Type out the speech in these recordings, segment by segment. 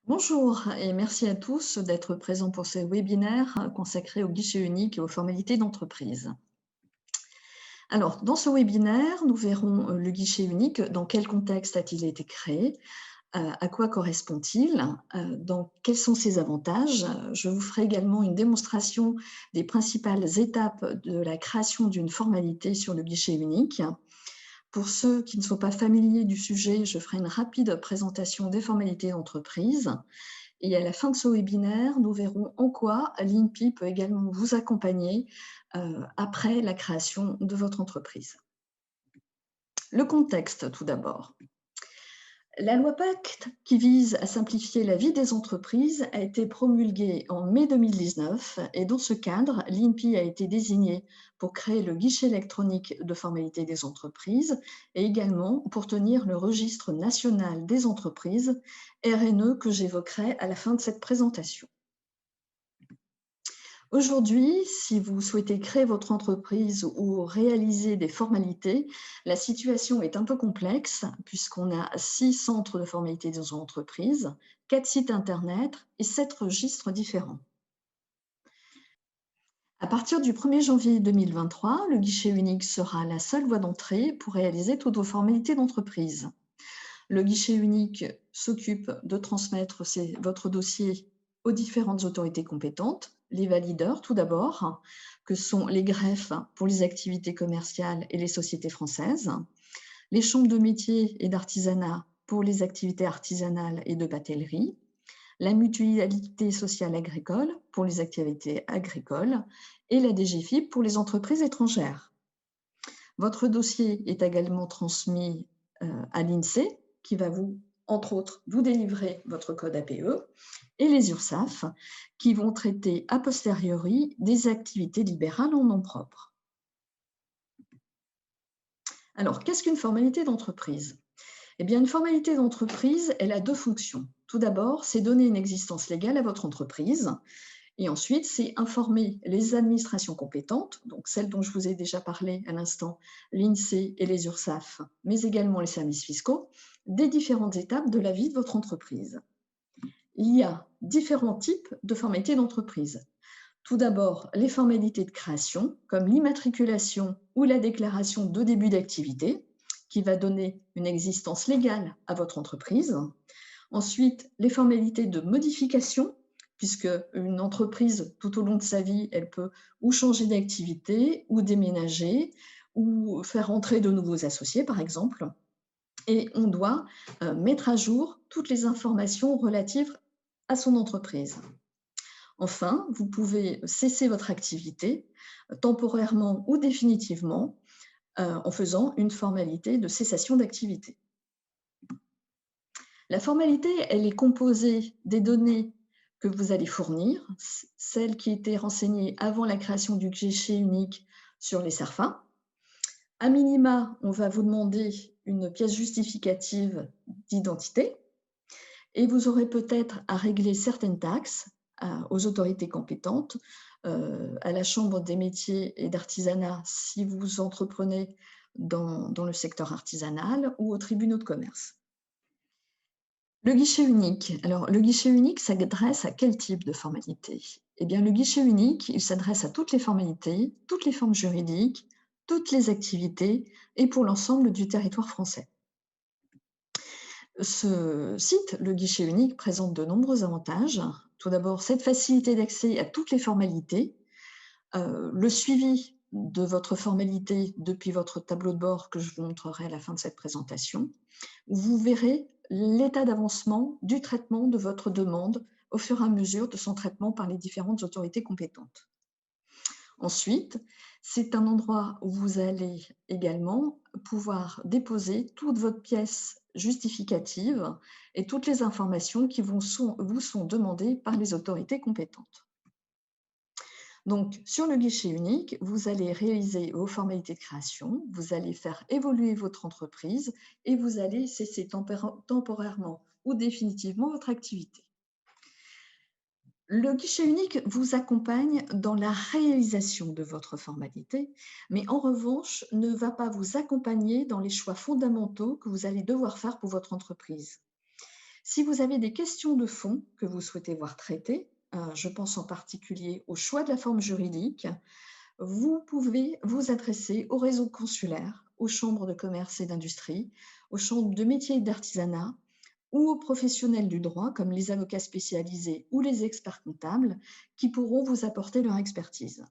Bonjour et merci à tous d'être présents pour ce webinaire consacré au guichet unique et aux formalités d'entreprise. Alors, dans ce webinaire, nous verrons le guichet unique, dans quel contexte a-t-il été créé, à quoi correspond-il, quels sont ses avantages. Je vous ferai également une démonstration des principales étapes de la création d'une formalité sur le guichet unique. Pour ceux qui ne sont pas familiers du sujet, je ferai une rapide présentation des formalités d'entreprise. Et à la fin de ce webinaire, nous verrons en quoi l'INPI peut également vous accompagner après la création de votre entreprise. Le contexte, tout d'abord. La loi Pacte, qui vise à simplifier la vie des entreprises, a été promulguée en mai 2019 et dans ce cadre, l'INPI a été désigné pour créer le guichet électronique de formalité des entreprises et également pour tenir le registre national des entreprises, RNE, que j'évoquerai à la fin de cette présentation. Aujourd'hui, si vous souhaitez créer votre entreprise ou réaliser des formalités, la situation est un peu complexe puisqu'on a 6 centres de formalité des entreprises, 4 sites internet et 7 registres différents. À partir du 1er janvier 2023, le guichet unique sera la seule voie d'entrée pour réaliser toutes vos formalités d'entreprise. Le guichet unique s'occupe de transmettre votre dossier aux différentes autorités compétentes, les valideurs tout d'abord, que sont les greffes pour les activités commerciales et les sociétés françaises, les chambres de métiers et d'artisanat pour les activités artisanales et de batellerie, la mutualité sociale agricole pour les activités agricoles et la DGFiP pour les entreprises étrangères. Votre dossier est également transmis à l'INSEE qui va entre autres, vous délivrer votre code APE et les URSSAF qui vont traiter a posteriori des activités libérales en nom propre. Alors, qu'est-ce qu'une formalité d'entreprise ? Eh bien, une formalité d'entreprise, elle a deux fonctions. Tout d'abord, c'est donner une existence légale à votre entreprise. Et ensuite, c'est informer les administrations compétentes, donc celles dont je vous ai déjà parlé à l'instant, l'INSEE et les URSSAF, mais également les services fiscaux, des différentes étapes de la vie de votre entreprise. Il y a différents types de formalités d'entreprise. Tout d'abord, les formalités de création, comme l'immatriculation ou la déclaration de début d'activité, qui va donner une existence légale à votre entreprise. Ensuite, les formalités de modification, puisque une entreprise, tout au long de sa vie, elle peut ou changer d'activité, ou déménager, ou faire entrer de nouveaux associés, par exemple. Et on doit mettre à jour toutes les informations relatives à son entreprise. Enfin, vous pouvez cesser votre activité temporairement ou définitivement en faisant une formalité de cessation d'activité. La formalité, elle est composée des données que vous allez fournir, celles qui étaient renseignées avant la création du guichet unique sur les CERFA. À minima, on va vous demander une pièce justificative d'identité et vous aurez peut-être à régler certaines taxes aux autorités compétentes, à la Chambre des métiers et d'artisanat si vous entreprenez dans le secteur artisanal ou aux tribunaux de commerce. Le guichet unique. Alors, le guichet unique s'adresse à quel type de formalité ? Eh bien, le guichet unique, il s'adresse à toutes les formalités, toutes les formes juridiques, toutes les activités et pour l'ensemble du territoire français. Ce site, le guichet unique, présente de nombreux avantages. Tout d'abord, cette facilité d'accès à toutes les formalités, le suivi de votre formalité depuis votre tableau de bord que je vous montrerai à la fin de cette présentation. Vous verrez l'état d'avancement du traitement de votre demande au fur et à mesure de son traitement par les différentes autorités compétentes. Ensuite, c'est un endroit où vous allez également pouvoir déposer toute votre pièce justificative et toutes les informations qui vous sont demandées par les autorités compétentes. Donc, sur le guichet unique, vous allez réaliser vos formalités de création, vous allez faire évoluer votre entreprise et vous allez cesser temporairement ou définitivement votre activité. Le guichet unique vous accompagne dans la réalisation de votre formalité, mais en revanche, ne va pas vous accompagner dans les choix fondamentaux que vous allez devoir faire pour votre entreprise. Si vous avez des questions de fond que vous souhaitez voir traitées, je pense en particulier au choix de la forme juridique, vous pouvez vous adresser au réseau consulaire, aux chambres de commerce et d'industrie, aux chambres de métiers et d'artisanat ou aux professionnels du droit comme les avocats spécialisés ou les experts comptables qui pourront vous apporter leur expertise.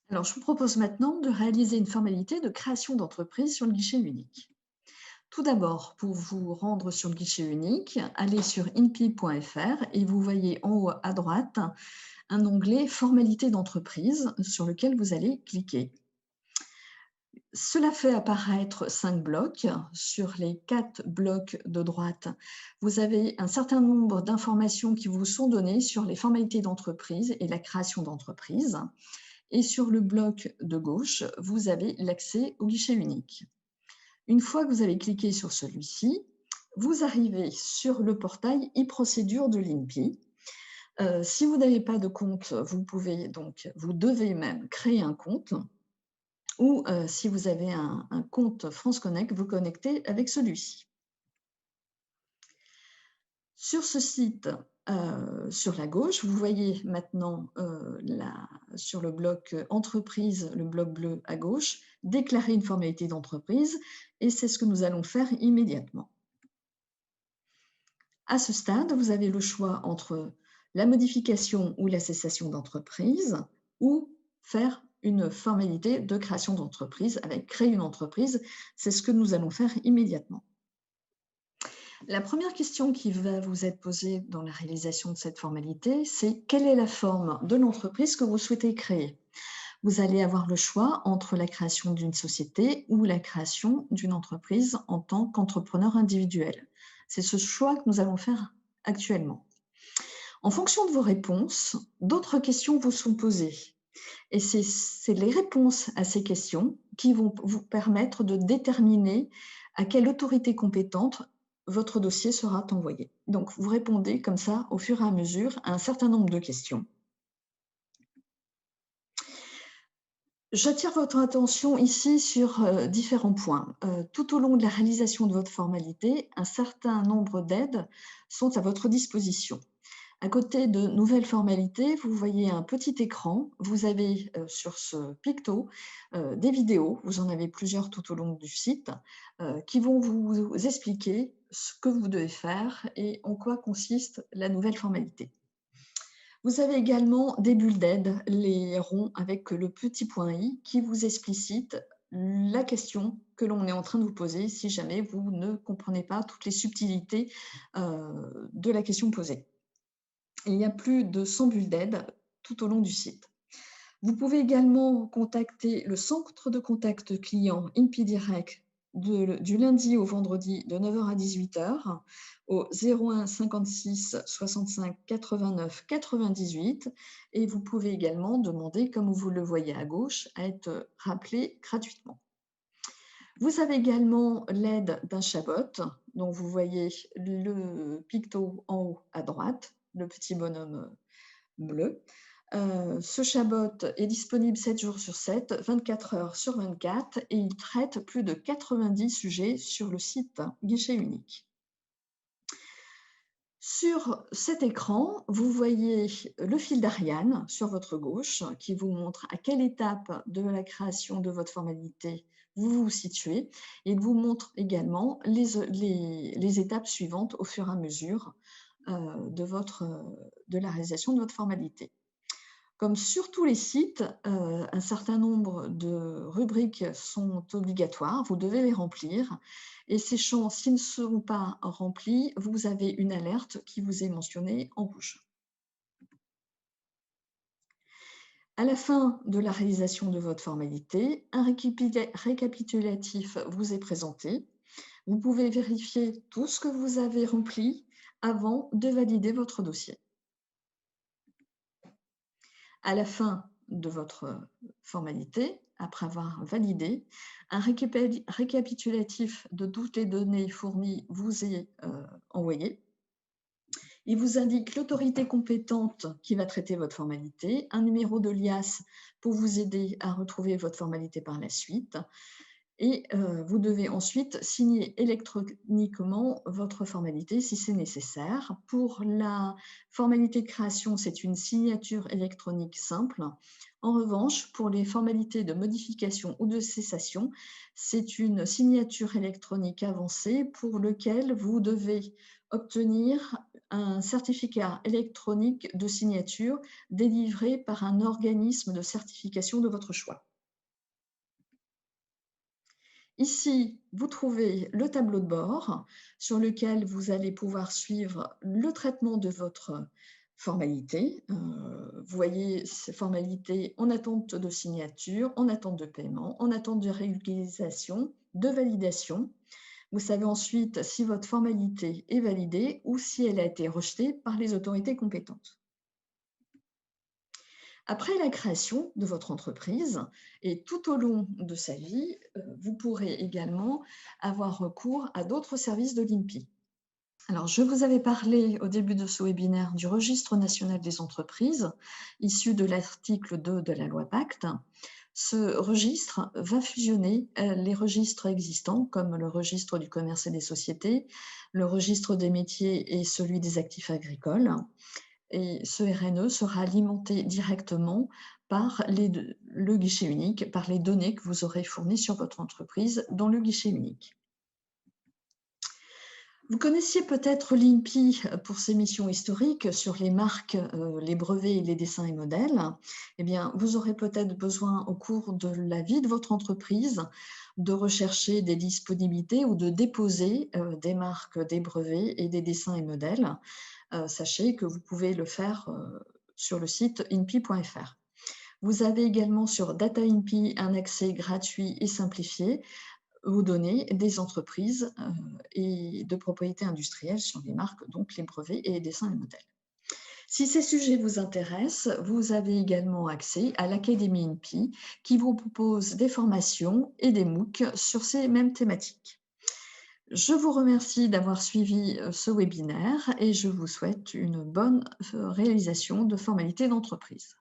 Alors, je vous propose maintenant de réaliser une formalité de création d'entreprise sur le guichet unique. Tout d'abord, pour vous rendre sur le guichet unique, allez sur inpi.fr et vous voyez en haut à droite un onglet Formalités d'entreprise sur lequel vous allez cliquer. Cela fait apparaître 5 blocs. Sur les 4 blocs de droite, vous avez un certain nombre d'informations qui vous sont données sur les formalités d'entreprise et la création d'entreprise. Et sur le bloc de gauche, vous avez l'accès au guichet unique. Une fois que vous avez cliqué sur celui-ci, vous arrivez sur le portail e-procédure de l'INPI. Si vous n'avez pas de compte, vous devez même créer un compte, ou si vous avez un compte France Connect, vous connectez avec celui-ci. Sur ce site, sur la gauche, vous voyez maintenant sur le bloc entreprise, le bloc bleu à gauche, déclarer une formalité d'entreprise, et c'est ce que nous allons faire immédiatement. À ce stade, vous avez le choix entre la modification ou la cessation d'entreprise ou faire une formalité de création d'entreprise avec créer une entreprise. C'est ce que nous allons faire immédiatement. La première question qui va vous être posée dans la réalisation de cette formalité, c'est quelle est la forme de l'entreprise que vous souhaitez créer? Vous allez avoir le choix entre la création d'une société ou la création d'une entreprise en tant qu'entrepreneur individuel. C'est ce choix que nous allons faire actuellement. En fonction de vos réponses, d'autres questions vous sont posées. Et c'est les réponses à ces questions qui vont vous permettre de déterminer à quelle autorité compétente votre dossier sera envoyé. Donc, vous répondez comme ça au fur et à mesure à un certain nombre de questions. J'attire votre attention ici sur différents points. Tout au long de la réalisation de votre formalité, un certain nombre d'aides sont à votre disposition. À côté de nouvelles formalités, vous voyez un petit écran. Vous avez sur ce picto des vidéos, vous en avez plusieurs tout au long du site, qui vont vous expliquer ce que vous devez faire et en quoi consiste la nouvelle formalité. Vous avez également des bulles d'aide, les ronds avec le petit point i, qui vous explicite la question que l'on est en train de vous poser si jamais vous ne comprenez pas toutes les subtilités de la question posée. Il y a plus de 100 bulles d'aide tout au long du site. Vous pouvez également contacter le centre de contact client INPI Direct du lundi au vendredi de 9 h à 18 h au 01 56 65 89 98 et vous pouvez également demander, comme vous le voyez à gauche, à être rappelé gratuitement. Vous avez également l'aide d'un chatbot, dont vous voyez le picto en haut à droite, le petit bonhomme bleu. Ce chatbot est disponible 7 jours sur 7, 24 heures sur 24 et il traite plus de 90 sujets sur le site guichet unique. Sur cet écran, vous voyez le fil d'Ariane sur votre gauche qui vous montre à quelle étape de la création de votre formalité vous vous situez. Et il vous montre également les étapes suivantes au fur et à mesure de la réalisation de votre formalité. Comme sur tous les sites, un certain nombre de rubriques sont obligatoires, vous devez les remplir. Et ces champs, s'ils ne seront pas remplis, vous avez une alerte qui vous est mentionnée en rouge. À la fin de la réalisation de votre formalité, un récapitulatif vous est présenté. Vous pouvez vérifier tout ce que vous avez rempli avant de valider votre dossier. À la fin de votre formalité, après avoir validé, un récapitulatif de toutes les données fournies vous est envoyé. Il vous indique l'autorité compétente qui va traiter votre formalité, un numéro de l'IAS pour vous aider à retrouver votre formalité par la suite, et vous devez ensuite signer électroniquement votre formalité si c'est nécessaire. Pour la formalité de création, c'est une signature électronique simple. En revanche, pour les formalités de modification ou de cessation, c'est une signature électronique avancée pour lequel vous devez obtenir un certificat électronique de signature délivré par un organisme de certification de votre choix. Ici, vous trouvez le tableau de bord sur lequel vous allez pouvoir suivre le traitement de votre formalité. Vous voyez ces formalités en attente de signature, en attente de paiement, en attente de régularisation, de validation. Vous savez ensuite si votre formalité est validée ou si elle a été rejetée par les autorités compétentes. Après la création de votre entreprise et tout au long de sa vie, vous pourrez également avoir recours à d'autres services de l'INPI. Alors, je vous avais parlé au début de ce webinaire du Registre national des entreprises, issu de l'article 2 de la loi Pacte. Ce registre va fusionner les registres existants, comme le registre du commerce et des sociétés, le registre des métiers et celui des actifs agricoles. Et ce RNE sera alimenté directement par le guichet unique, par les données que vous aurez fournies sur votre entreprise dans le guichet unique. Vous connaissiez peut-être l'INPI pour ses missions historiques sur les marques, les brevets et les dessins et modèles. Eh bien, vous aurez peut-être besoin au cours de la vie de votre entreprise de rechercher des disponibilités ou de déposer des marques, des brevets et des dessins et modèles. Sachez que vous pouvez le faire sur le site inpi.fr. Vous avez également sur Data INPI un accès gratuit et simplifié aux données des entreprises et de propriété industrielle sur les marques, donc les brevets et les dessins et modèles. Si ces sujets vous intéressent, vous avez également accès à l'Académie INPI qui vous propose des formations et des MOOC sur ces mêmes thématiques. Je vous remercie d'avoir suivi ce webinaire et je vous souhaite une bonne réalisation de formalités d'entreprise.